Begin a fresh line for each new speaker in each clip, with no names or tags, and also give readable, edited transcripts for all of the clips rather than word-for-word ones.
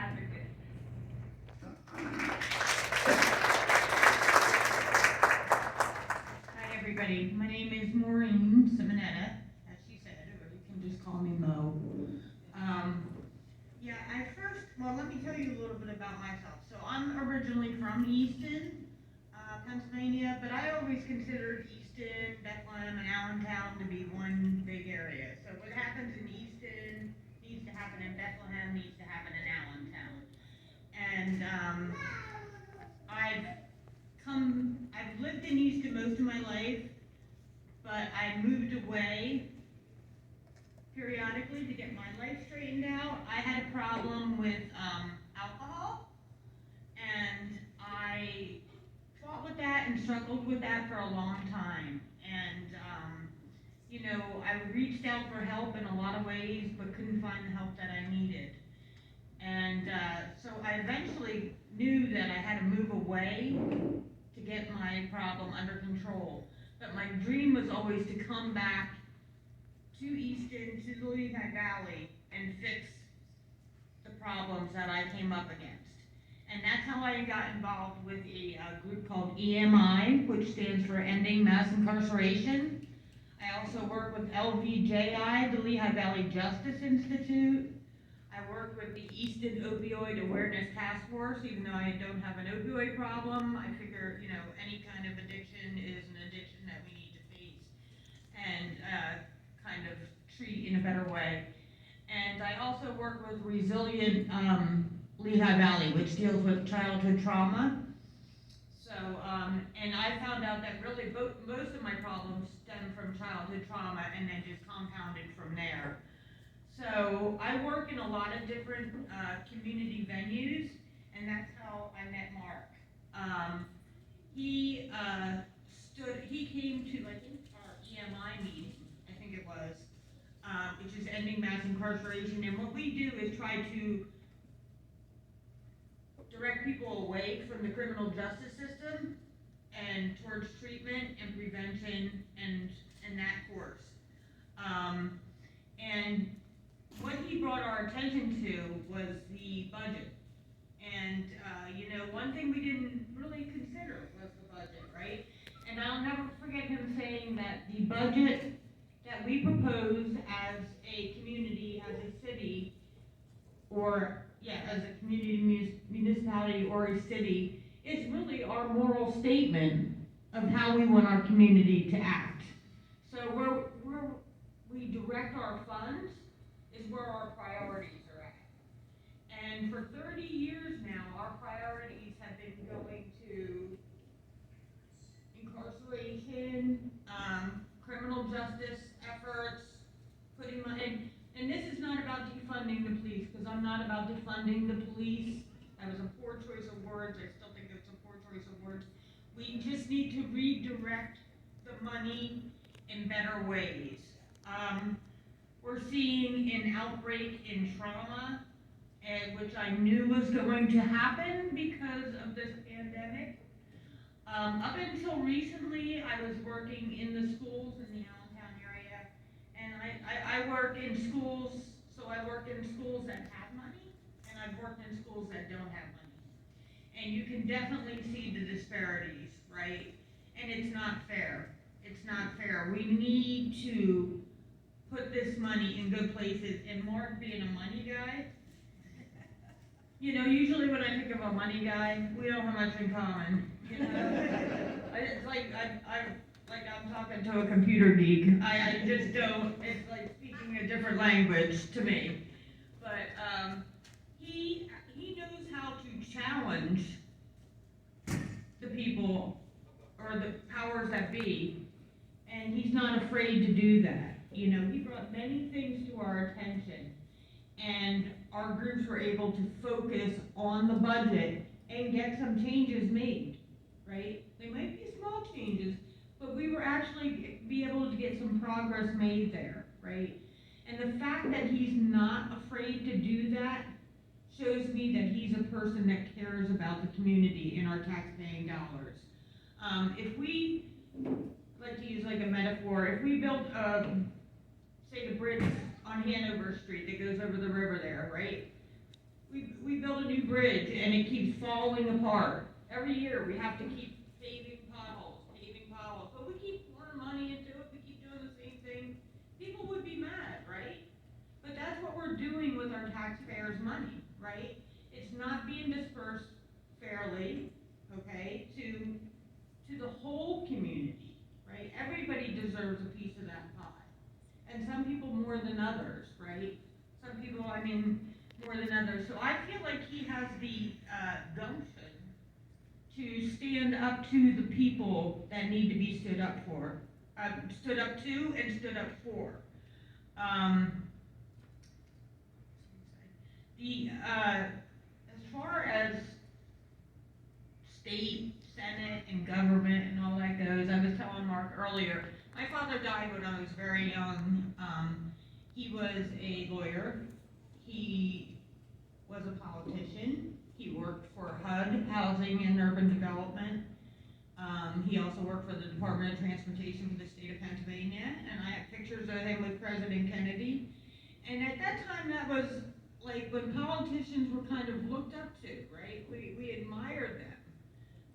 Advocate. Hi everybody, my name is Maureen Simonetta, as she said, or you can just call me Mo. Let me tell you a little bit about myself. So I'm originally from Easton, Pennsylvania, but I always considered Easton, Bethlehem, and Allentown to be one big area. So what happens in Easton needs to happen in Bethlehem, needs to happen in Allentown. And I've lived in Easton most of my life, but I moved away periodically to get my life straightened out. I had a problem with alcohol, and I fought with that and struggled with that for a long time. And I reached out for help in a lot of ways, but couldn't find the help that I needed. And so I eventually knew that I had to move away to get my problem under control. But my dream was always to come back to Easton, to the Lehigh Valley, and fix the problems that I came up against. And that's how I got involved with a group called EMI, which stands for Ending Mass Incarceration. I also work with LVJI, the Lehigh Valley Justice Institute. I work with the Easton Opioid Awareness Task Force. Even though I don't have an opioid problem, I figure, any kind of addiction is an addiction that we need to face and kind of treat in a better way. And I also work with Resilient Lehigh Valley, which deals with childhood trauma. So, and I found out that really most of my problems stem from childhood trauma and then just compounded from there. So I work in a lot of different community venues, and that's how I met Mark. He came to, I think, our EMI meeting, I think it was, which is Ending Mass Incarceration. And what we do is try to direct people away from the criminal justice system and towards treatment and prevention and that course. And what he brought our attention to was the budget. And, one thing we didn't really consider was the budget, right? And I'll never forget him saying that the budget that we propose as a community, as a city, as a community, municipality, or a city, is really our moral statement of how we want our community to act. So where we direct our funds is where our priorities are at. And for 30 years now, our priorities have been going to incarceration, criminal justice efforts, putting money, and this is not about defunding the police, because I'm not about defunding the police. That was a poor choice of words. I still think it's a poor choice of words. We just need to redirect the money in better ways. We're seeing an outbreak in trauma, which I knew was going to happen because of this pandemic. Up until recently, I was working in the schools in the Allentown area, and I work in schools, so I work in schools that have money, and I've worked in schools that don't have money. And you can definitely see the disparities, right? And it's not fair. It's not fair. We need to put this money in good places, and Mark being a money guy, usually when I think of a money guy, we don't have much in common. It's like I'm talking to a computer geek. I just don't. It's like speaking a different language to me. But he knows how to challenge the people or the powers that be, and he's not afraid to do that. He brought many things to our attention, and our groups were able to focus on the budget and get some changes made, right? They might be small changes, but we were actually be able to get some progress made there, right? And the fact that he's not afraid to do that shows me that he's a person that cares about the community and our tax-paying dollars. If we, like to use like a metaphor, if we built, say the bridge on Hanover Street that goes over the river there, right? We build bridge and it keeps falling apart. Every year we have to keep paving potholes, but we keep pouring money into it, we keep doing the same thing. People would be mad, right? But that's what we're doing with our taxpayers' money, right? It's not being dispersed fairly, okay, to the whole community, right? Everybody deserves a piece of that pie. And some people more than others, right? Some people, more than others. So I feel like he has the gumption to stand up to the people that need to be stood up for, stood up to and stood up for. As far as state, Senate, and government and all that goes, I was telling Mark earlier, my father died when I was very young. He was a lawyer. He was a politician. He worked for HUD, Housing and Urban Development. He also worked for the Department of Transportation for the state of Pennsylvania, and I have pictures of him with President Kennedy. And at that time, that was like when politicians were kind of looked up to, right? We admired them.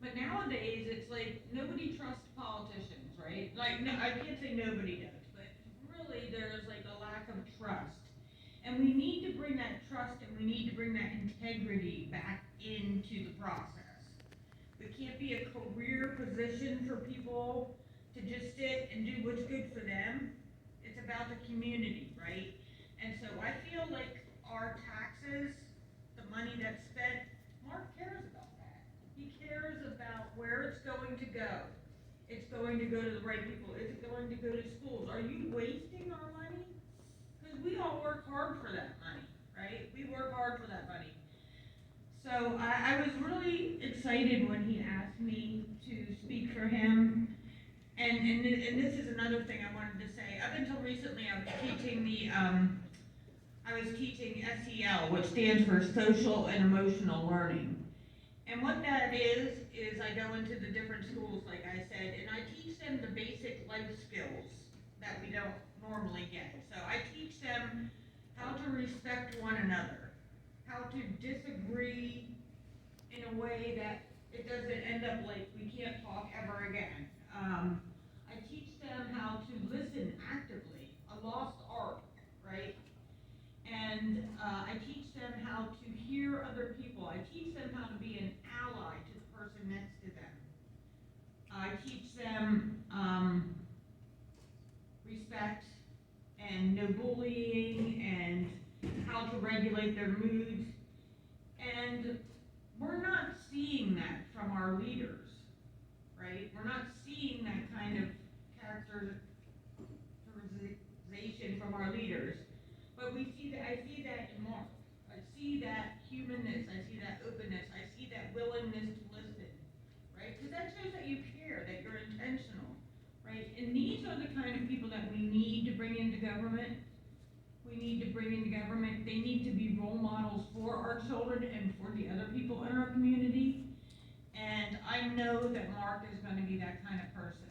But nowadays, it's like nobody trusts politicians, right? Like, no, I can't say nobody does, but really there's like a lack of trust. And we need to bring that trust and we need to bring that integrity back into the process. It can't be a career position for people to just sit and do what's good for them. It's about the community, right? And so I feel like our taxes, the money that's spent, Mark cares about that. He cares about where it's going to go. It's going to go to the right people. Is it going to go to schools? Are you wasting our money? Because we all work hard for that money, right? We work hard for that money. So I was really excited when he asked me to speak for him. And this is another thing I wanted to say. Up until recently, I was teaching SEL, which stands for Social and Emotional Learning. And what that is I go into the different schools, like I said, and I teach them the basic life skills that we don't normally get. So I teach them how to respect one another, how to disagree in a way that it doesn't end up like we can't talk ever again. I teach them how to listen actively, a lost art, right? And I teach them how to hear other people. I teach them how to be an ally to the person next to them. I teach them respect and no bullying and how to regulate their moods. And we're not seeing that from our leaders, right? We're not seeing that kind of characterization from our leaders. But I see that in Mark. I see that humanness, I see that openness, I see that willingness to listen, right? Because that shows that you care, that you're intentional, right? And these are the kind of people that we need to bring into government. We need to bring into government. They need to be role models for our children and for the other people in our community. And I know that Mark is going to be that kind of person.